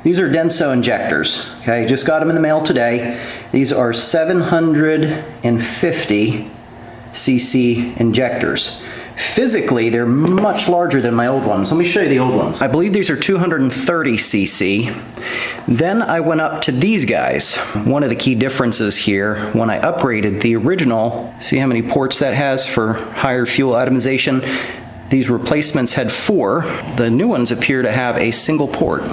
These are Denso injectors, okay? Just got them in the mail today. These are 750 cc injectors. Physically, they're much larger than my old ones. Let me show you the old ones. I believe these are 230 cc. Then I went up to these guys. One of the key differences here, when I upgraded the original, see how many ports that has for higher fuel atomization? These replacements had 4. The new ones appear to have a single port.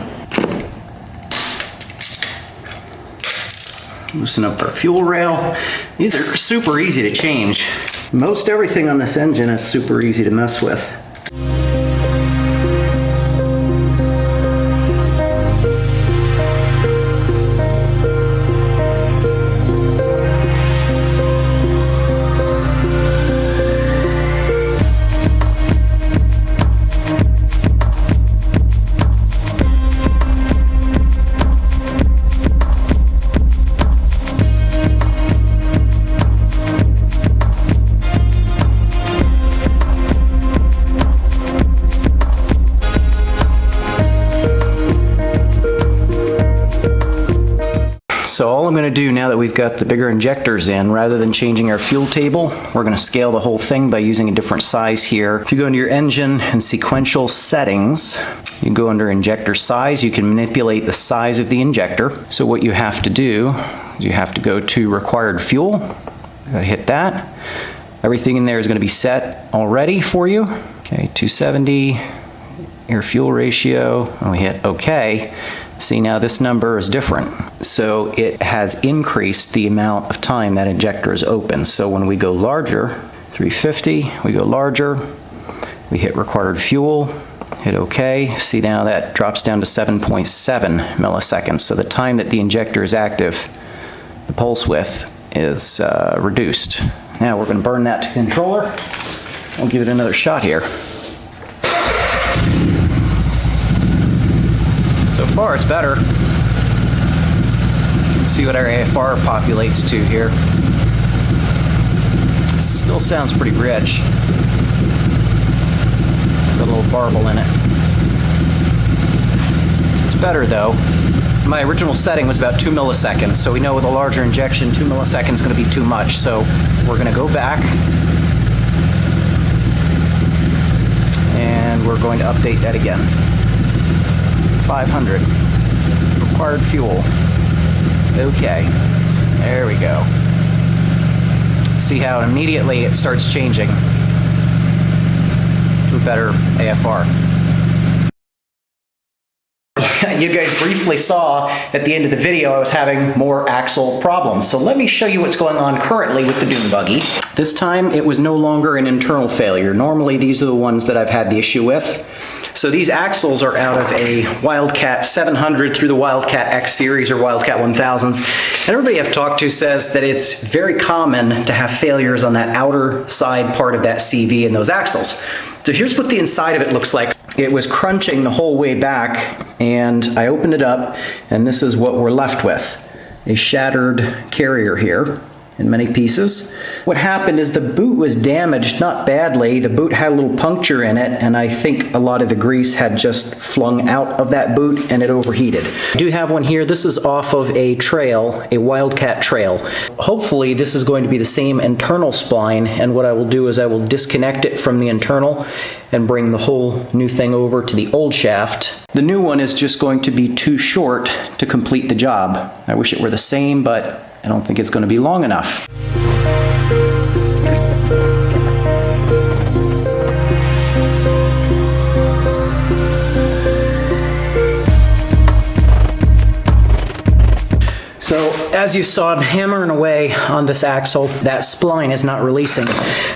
Loosen up our fuel rail. These are super easy to change. Most everything on this engine is super easy to mess with. So all I'm going to do now that we've got the bigger injectors in, rather than changing our fuel table, we're going to scale the whole thing by using a different size here. If you go into your engine and sequential settings, you go under injector size, you can manipulate the size of the injector. So what you have to do is you have to go to required fuel. You gotta hit that. Everything in there is going to be set already for you. Okay, 270, your fuel ratio, and we hit OK. See, now this number is different. So it has increased the amount of time that injector is open. So when we go larger, 350, we go larger, we hit required fuel, hit OK. See, now that drops down to 7.7 milliseconds. So the time that the injector is active, the pulse width is reduced. Now we're going to burn that to the controller. I'll give it another shot here. So far, it's better. Let's see what our AFR populates to here. Still sounds pretty rich. Got a little barble in it. It's better though. My original setting was about 2 milliseconds, so we know with a larger injection, 2 milliseconds is going to be too much. So we're going to go back and we're going to update that again. 500. Required fuel. Okay. There we go. See how immediately it starts changing to a better AFR. You guys briefly saw at the end of the video I was having more axle problems. So let me show you what's going on currently with the Dune Buggy. This time it was no longer an internal failure. Normally these are the ones that I've had the issue with. So these axles are out of a Wildcat 700 through the Wildcat X series or Wildcat 1000s. And everybody I've talked to says that it's very common to have failures on that outer side part of that CV and those axles. So here's what the inside of it looks like. It was crunching the whole way back, and I opened it up, and this is what we're left with. A shattered carrier here in many pieces. What happened is the boot was damaged, not badly. The boot had a little puncture in it, and I think a lot of the grease had just flung out of that boot and it overheated. I do have one here. This is off of a trail, a Wildcat trail. Hopefully this is going to be the same internal spline, and what I will do is I will disconnect it from the internal and bring the whole new thing over to the old shaft. The new one is just going to be too short to complete the job. I wish it were the same, but I don't think it's going to be long enough. So as you saw, I'm hammering away on this axle. That spline is not releasing.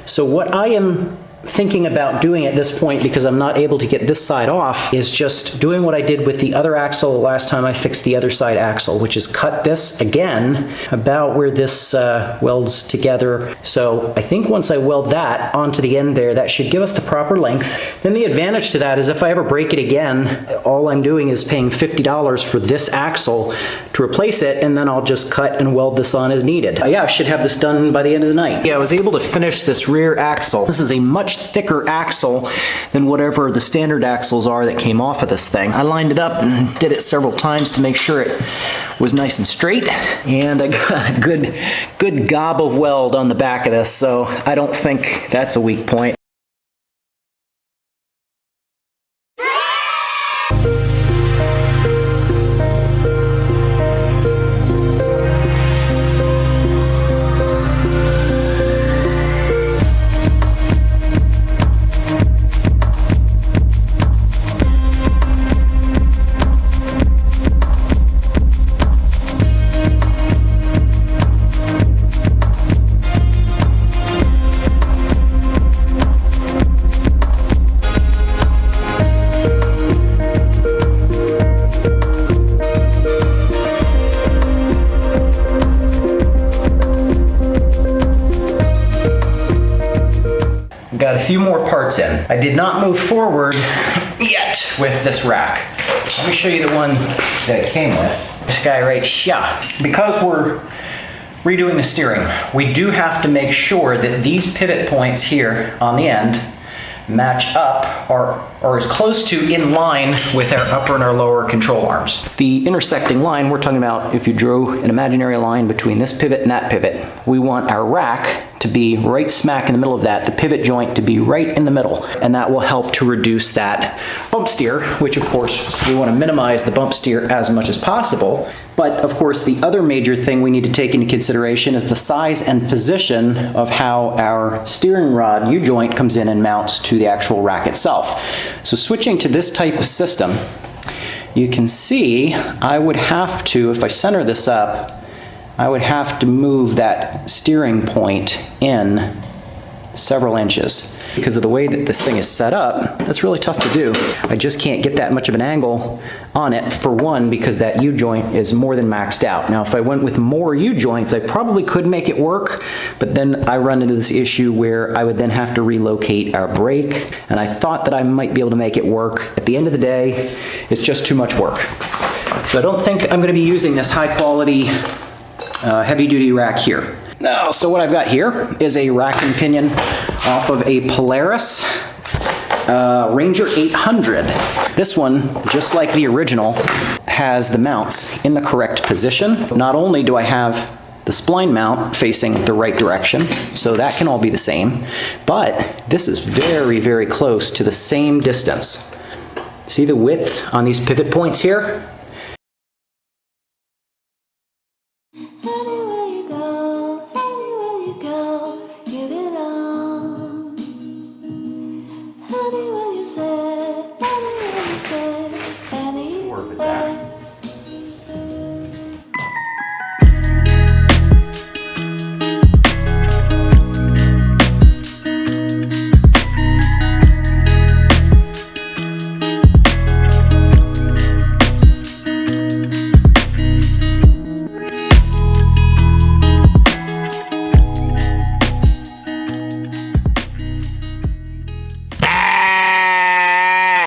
So what I am thinking about doing at this point, because I'm not able to get this side off, is just doing what I did with the other axle last time I fixed the other side axle, which is cut this again about where this welds together. So I think once I weld that onto the end there, that should give us the proper length. Then the advantage to that is if I ever break it again, all I'm doing is paying $50 for this axle to replace it, and then I'll just cut and weld this on as needed. Yeah, I should have this done by the end of the night. Yeah, I was able to finish this rear axle. This is a much much thicker axle than whatever the standard axles are that came off of this thing. I lined it up and did it several times to make sure it was nice and straight, and I got a good gob of weld on the back of this, so I don't think that's a weak point. Got a few more parts in. I did not move forward yet with this rack. Let me show you the one that it came with. This guy right here. Because we're redoing the steering, we do have to make sure that these pivot points here on the end match up or as close to in line with our upper and our lower control arms. The intersecting line, we're talking about if you drew an imaginary line between this pivot and that pivot, we want our rack to be right smack in the middle of that, the pivot joint to be right in the middle, and that will help to reduce that bump steer, which of course we want to minimize the bump steer as much as possible. But of course the other major thing we need to take into consideration is the size and position of how our steering rod U-joint comes in and mounts to the actual rack itself. So switching to this type of system, you can see I would have to, if I center this up, I would have to move that steering point in several inches. Because of the way that this thing is set up, that's really tough to do. I just can't get that much of an angle on it, for one, because that U-joint is more than maxed out. Now, if I went with more U-joints, I probably could make it work, but then I run into this issue where I would then have to relocate our brake, and I thought that I might be able to make it work. At the end of the day, it's just too much work. So I don't think I'm going to be using this high-quality heavy-duty rack here. Now, so what I've got here is a rack and pinion off of a Polaris Ranger 800. This one, just like the original, has the mounts in the correct position. Not only do I have the spline mount facing the right direction, so that can all be the same, but this is very, very close to the same distance. See the width on these pivot points here?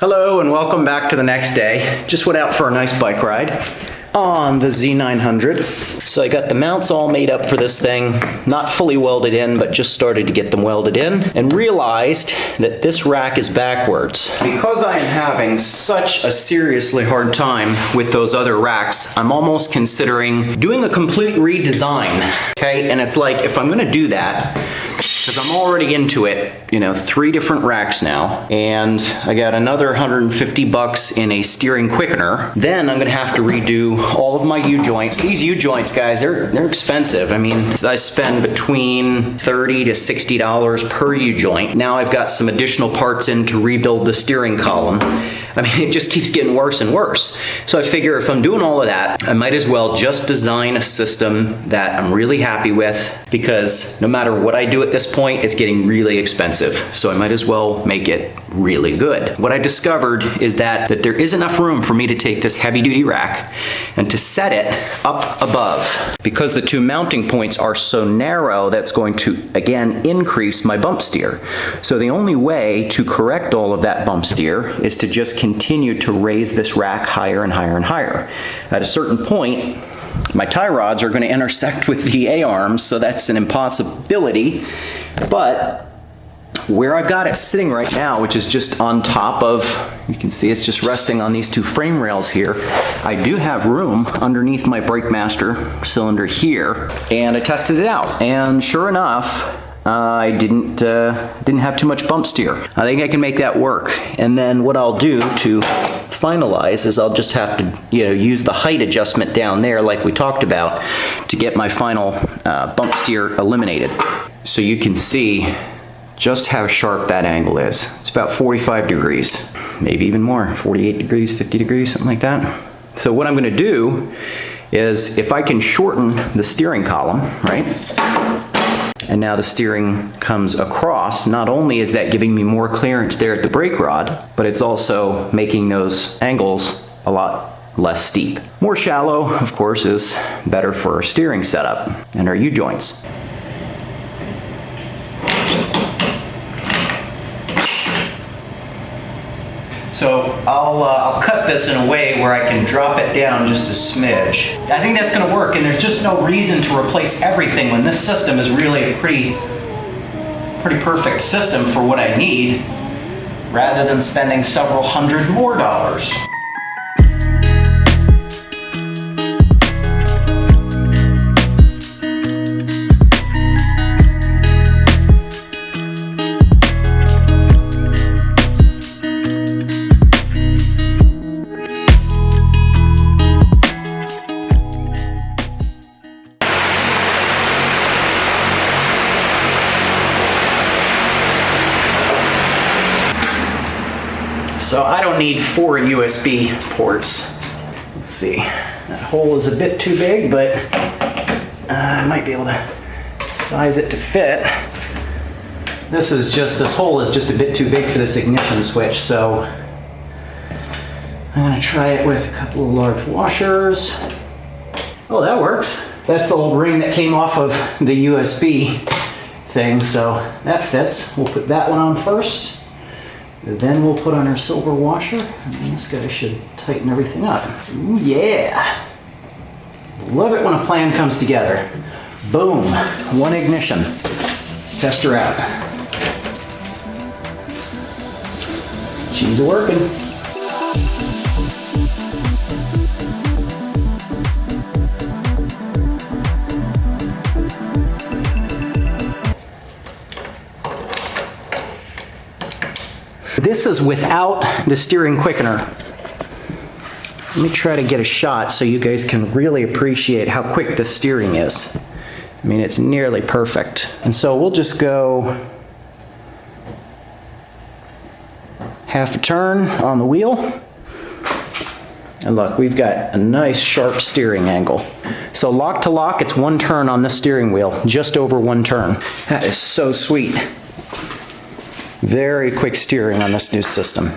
Hello and welcome back to the next day. Just went out for a nice bike ride on the Z900. So I got the mounts all made up for this thing, not fully welded in, but just started to get them welded in, and realized that this rack is backwards. Because I am having such a seriously hard time with those other racks, I'm almost considering doing a complete redesign, okay? And it's like, if I'm gonna do that, because I'm already into it, you know, 3 different racks now, and I got another 150 bucks in a steering quickener. Then I'm gonna have to redo all of my U-joints. These U-joints, guys, they're expensive. I mean, I spend between $30 to $60 per U-joint. Now I've got some additional parts in to rebuild the steering column. I mean, it just keeps getting worse and worse. So I figure if I'm doing all of that, I might as well just design a system that I'm really happy with, because no matter what I do at this point, it's getting really expensive. So I might as well make it really good. What I discovered is that there is enough room for me to take this heavy duty rack and to set it up above. Because the 2 mounting points are so narrow, that's going to, again, increase my bump steer. So the only way to correct all of that bump steer is to just continue to raise this rack higher and higher and higher. At a certain point, my tie rods are going to intersect with the A-arms, so that's an impossibility. But where I've got it sitting right now, which is just on top of, you can see it's just resting on these two frame rails here. I do have room underneath my BrakeMaster cylinder here, and I tested it out, and sure enough, I didn't have too much bump steer. I think I can make that work. And then what I'll do to finalize is I'll just have to, use the height adjustment down there like we talked about to get my final bump steer eliminated. So you can see just how sharp that angle is. It's about 45 degrees, maybe even more, 48 degrees, 50 degrees, something like that. So what I'm gonna do is if I can shorten the steering column, right? And now the steering comes across. Not only is that giving me more clearance there at the brake rod, but it's also making those angles a lot less steep. More shallow, of course, is better for our steering setup and our U-joints. So I'll cut this in a way where I can drop it down just a smidge. I think that's gonna work, and there's just no reason to replace everything when this system is really a pretty perfect system for what I need, rather than spending several hundred more dollars. So I don't need 4 USB ports. Let's see, that hole is a bit too big, but I might be able to size it to fit. This hole is just a bit too big for this ignition switch, so I'm gonna try it with a couple of large washers. Oh, that works. That's the old ring that came off of the USB thing, so that fits. We'll put that one on first. Then we'll put on our silver washer, and this guy should tighten everything up. Ooh, yeah! Love it when a plan comes together. Boom, one ignition. Let's test her out. She's working. This is without the steering quickener. Let me try to get a shot so you guys can really appreciate how quick the steering is. I mean, it's nearly perfect. And so we'll just go half a turn on the wheel. And look, we've got a nice sharp steering angle. So lock to lock, it's 1 turn on the steering wheel, just over 1 turn. That is so sweet. Very quick steering on this new system.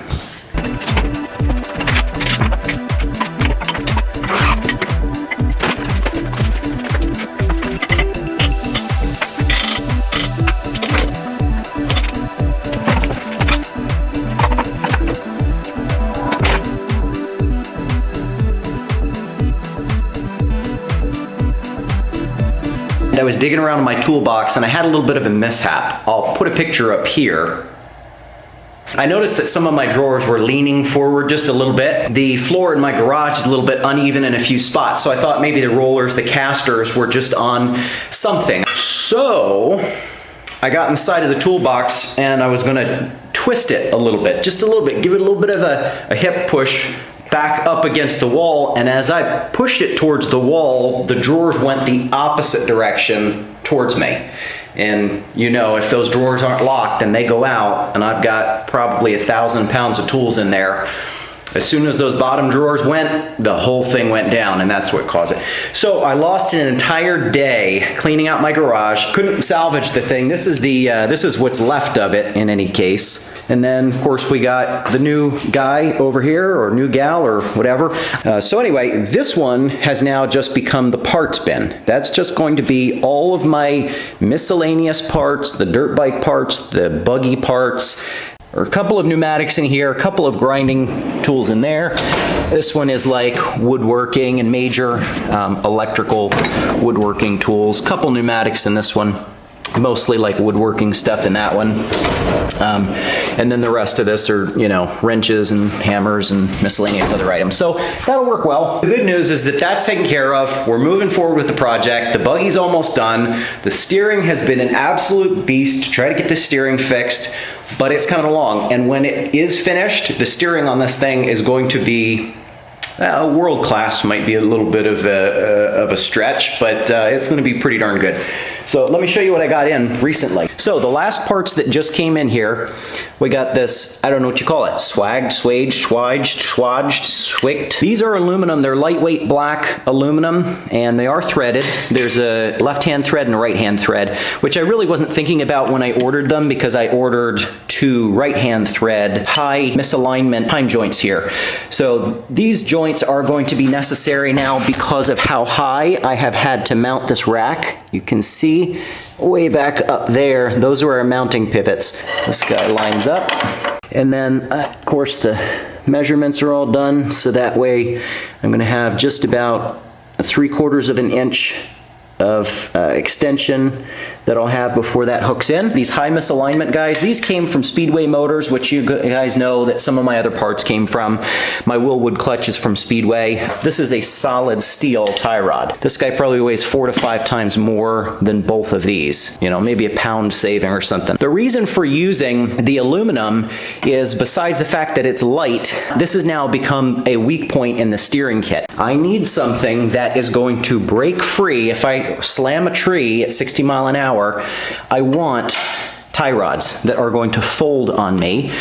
I was digging around in my toolbox and I had a little bit of a mishap. I'll put a picture up here. I noticed that some of my drawers were leaning forward just a little bit. The floor in my garage is a little bit uneven in a few spots, so I thought maybe the rollers, the casters, were just on something. So I got inside of the toolbox and I was gonna twist it a little bit, just a little bit, give it a little bit of a hip push back up against the wall, and as I pushed it towards the wall, the drawers went the opposite direction towards me. And you know, if those drawers aren't locked and they go out, and I've got probably 1,000 pounds of tools in there, as soon as those bottom drawers went, the whole thing went down, and that's what caused it. So I lost an entire day cleaning out my garage. Couldn't salvage the thing. This is what's left of it in any case. And then of course we got the new guy over here, or new gal, or whatever. So anyway, this one has now just become the parts bin. That's just going to be all of my miscellaneous parts, the dirt bike parts, the buggy parts, or a couple of pneumatics in here, a couple of grinding tools in there. This one is like woodworking and major electrical woodworking tools, couple pneumatics in this one. Mostly like woodworking stuff in that one. And then the rest of this are, you know, wrenches and hammers and miscellaneous other items. So that'll work well. The good news is that that's taken care of. We're moving forward with the project. The buggy's almost done. The steering has been an absolute beast to try to get the steering fixed, but it's coming along. And when it is finished, the steering on this thing is going to be world class. Might be a little bit of a stretch, but it's going to be pretty darn good. So let me show you what I got in recently. So the last parts that just came in here, we got this, I don't know what you call it, swagged, swaged, swaged, swicked. These are aluminum, they're lightweight black aluminum, and they are threaded. There's a left-hand thread and a right-hand thread, which I really wasn't thinking about when I ordered them, because I ordered 2 right-hand thread high misalignment pine joints here. So these joints are going to be necessary now because of how high I have had to mount this rack. You can see way back up there, those are our mounting pivots. This guy lines up, and then of course the measurements are all done, so that way I'm going to have just about 3/4 of an inch of extension that I'll have before that hooks in. These high misalignment guys, these came from Speedway Motors, which you guys know that some of my other parts came from. My Willwood clutch is from Speedway. This is a solid steel tie rod. This guy probably weighs 4 to 5 times more than both of these. You know, maybe a pound saving or something. The reason for using the aluminum is, besides the fact that it's light, this has now become a weak point in the steering kit. I need something that is going to break free. If I slam a tree at 60 miles an hour, I want tie rods that are going to fold on me,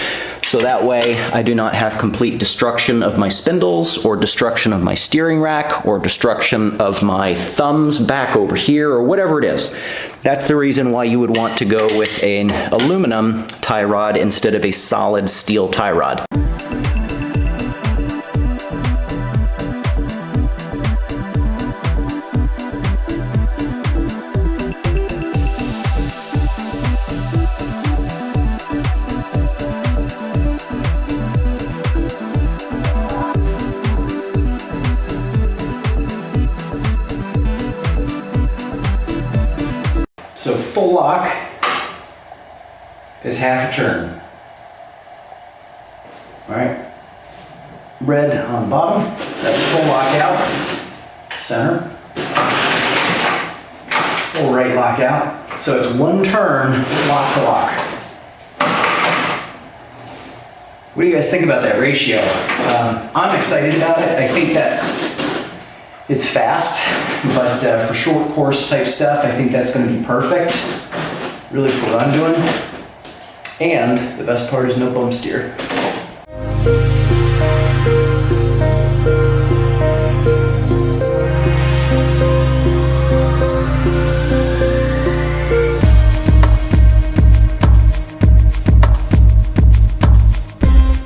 so that way I do not have complete destruction of my spindles, or destruction of my steering rack, or destruction of my thumbs back over here, or whatever it is. That's the reason why you would want to go with an aluminum tie rod instead of a solid steel tie rod. So full lock is half a turn. All right, red on the bottom, that's full lock out, center, full right lock out. So it's 1 turn, lock to lock. What do you guys think about that ratio? I'm excited about it. I think it's fast, but for short course type stuff, I think that's going to be perfect. Really for what I'm doing. And the best part is no bump steer.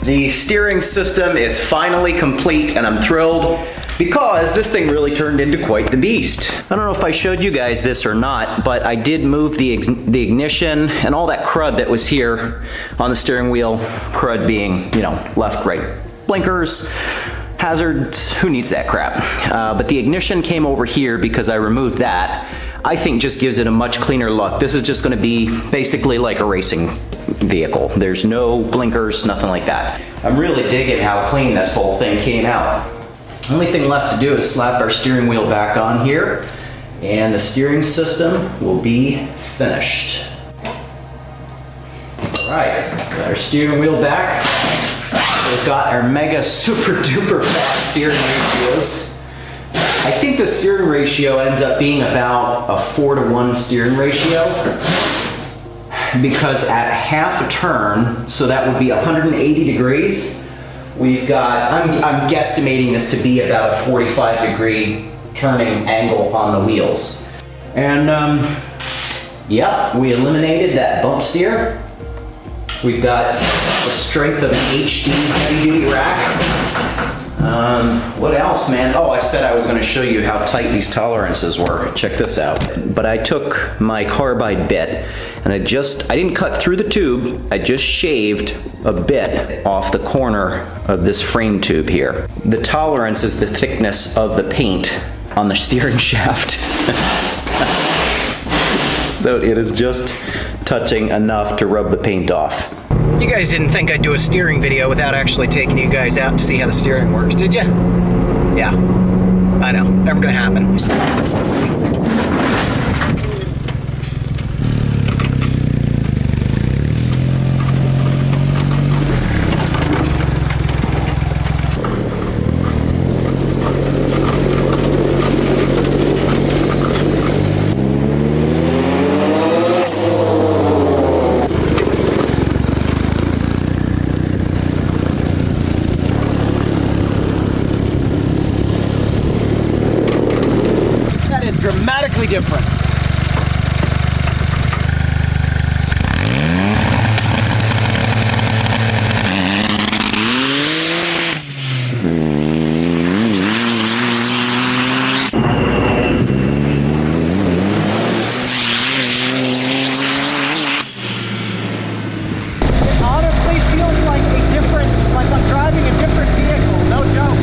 The steering system is finally complete, and I'm thrilled, because this thing really turned into quite the beast. I don't know if I showed you guys this or not, but I did move the ignition and all that crud that was here on the steering wheel, crud being, you know, left, right, blinkers, hazards, who needs that crap? But the ignition came over here because I removed that. I think just gives it a much cleaner look. This is just gonna be basically like a racing vehicle. There's no blinkers, nothing like that. I'm really digging how clean this whole thing came out. Only thing left to do is slap our steering wheel back on here, and the steering system will be finished. All right, got our steering wheel back. We've got our mega super duper fast steering ratios. I think the steering ratio ends up being about a 4-to-1 steering ratio, because at half a turn, so that would be 180 degrees, we've got, I'm guesstimating this to be about a 45-degree turning angle on the wheels. And yeah, we eliminated that bump steer. We've got the strength of an HD heavy-duty rack. What else, man? Oh, I said I was going to show you how tight these tolerances were. Check this out. But I took my carbide bit, and I didn't cut through the tube, I just shaved a bit off the corner of this frame tube here. The tolerance is the thickness of the paint on the steering shaft. So it is just touching enough to rub the paint off. You guys didn't think I'd do a steering video without actually taking you guys out to see how the steering works, did you? Yeah, I know, never gonna happen. Dramatically different. It honestly feels like I'm driving a different vehicle, no joke.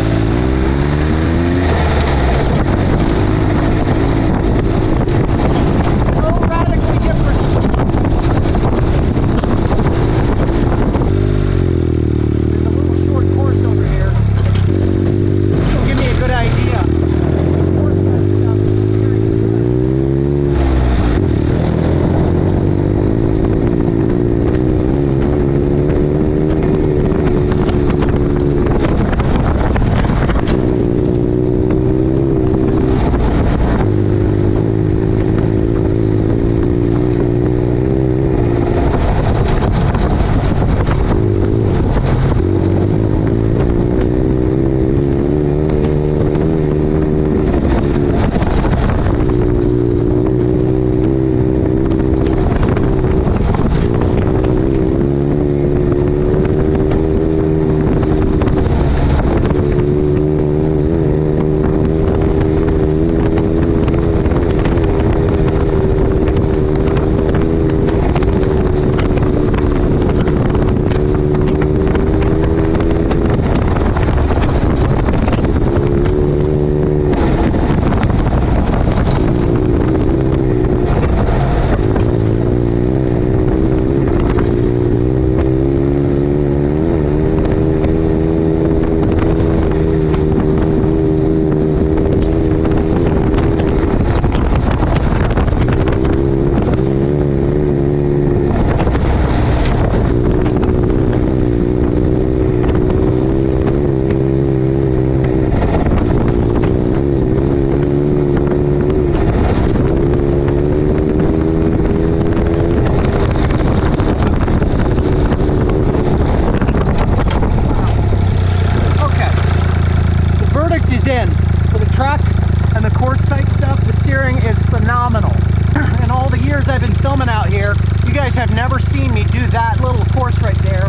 Have never seen me do that little course right there.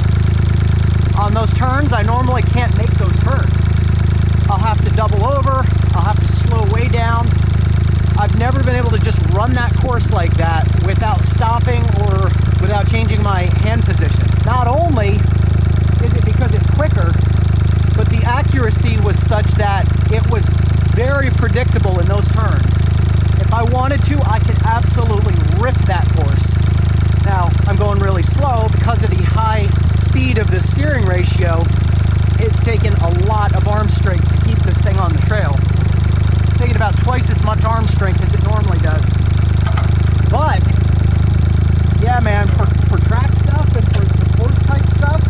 On those turns, I normally can't make those turns. I'll have to double over, I'll have to slow way down. I've never been able to just run that course like that without stopping or without changing my hand position. Not only is it because it's quicker, but the accuracy was such that it was very predictable in those turns. If I wanted to, I could absolutely rip that course. Now, I'm going really slow because of the high speed of the steering ratio. It's taken a lot of arm strength to keep this thing on the trail. It's taken about twice as much arm strength as it normally does. But, yeah man, for track stuff and for course type stuff,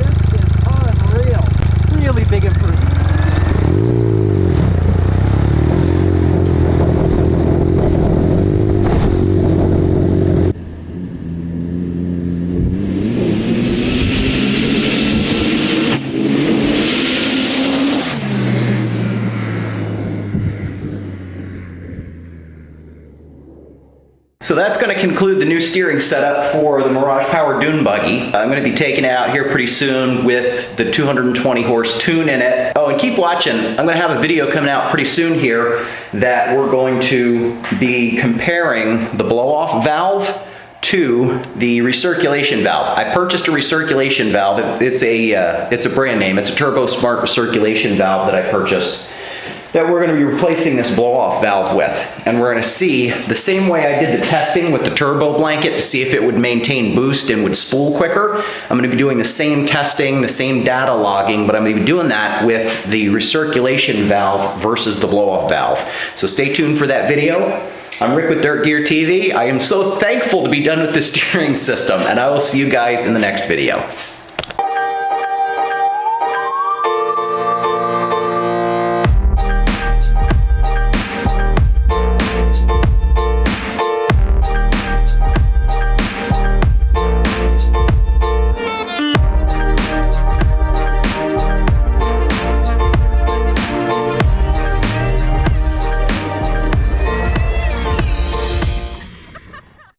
this is unreal. Really big improvement. So that's going to conclude the new steering setup for the Mirage Power Dune Buggy. I'm going to be taking it out here pretty soon with the 220 horse tune in it. Oh, and keep watching. I'm going to have a video coming out pretty soon here that we're going to be comparing the blow-off valve to the recirculation valve. I purchased a recirculation valve. It's a brand name. It's a Turbo Smart recirculation valve that I purchased. that we're going to be replacing this blow-off valve with. And we're going to see the same way I did the testing with the turbo blanket to see if it would maintain boost and would spool quicker. I'm going to be doing the same testing, the same data logging, but I'm going to be doing that with the recirculation valve versus the blow-off valve. So stay tuned for that video. I'm Rick with Dirt Gear TV. I am so thankful to be done with the steering system, and I will see you guys in the next video.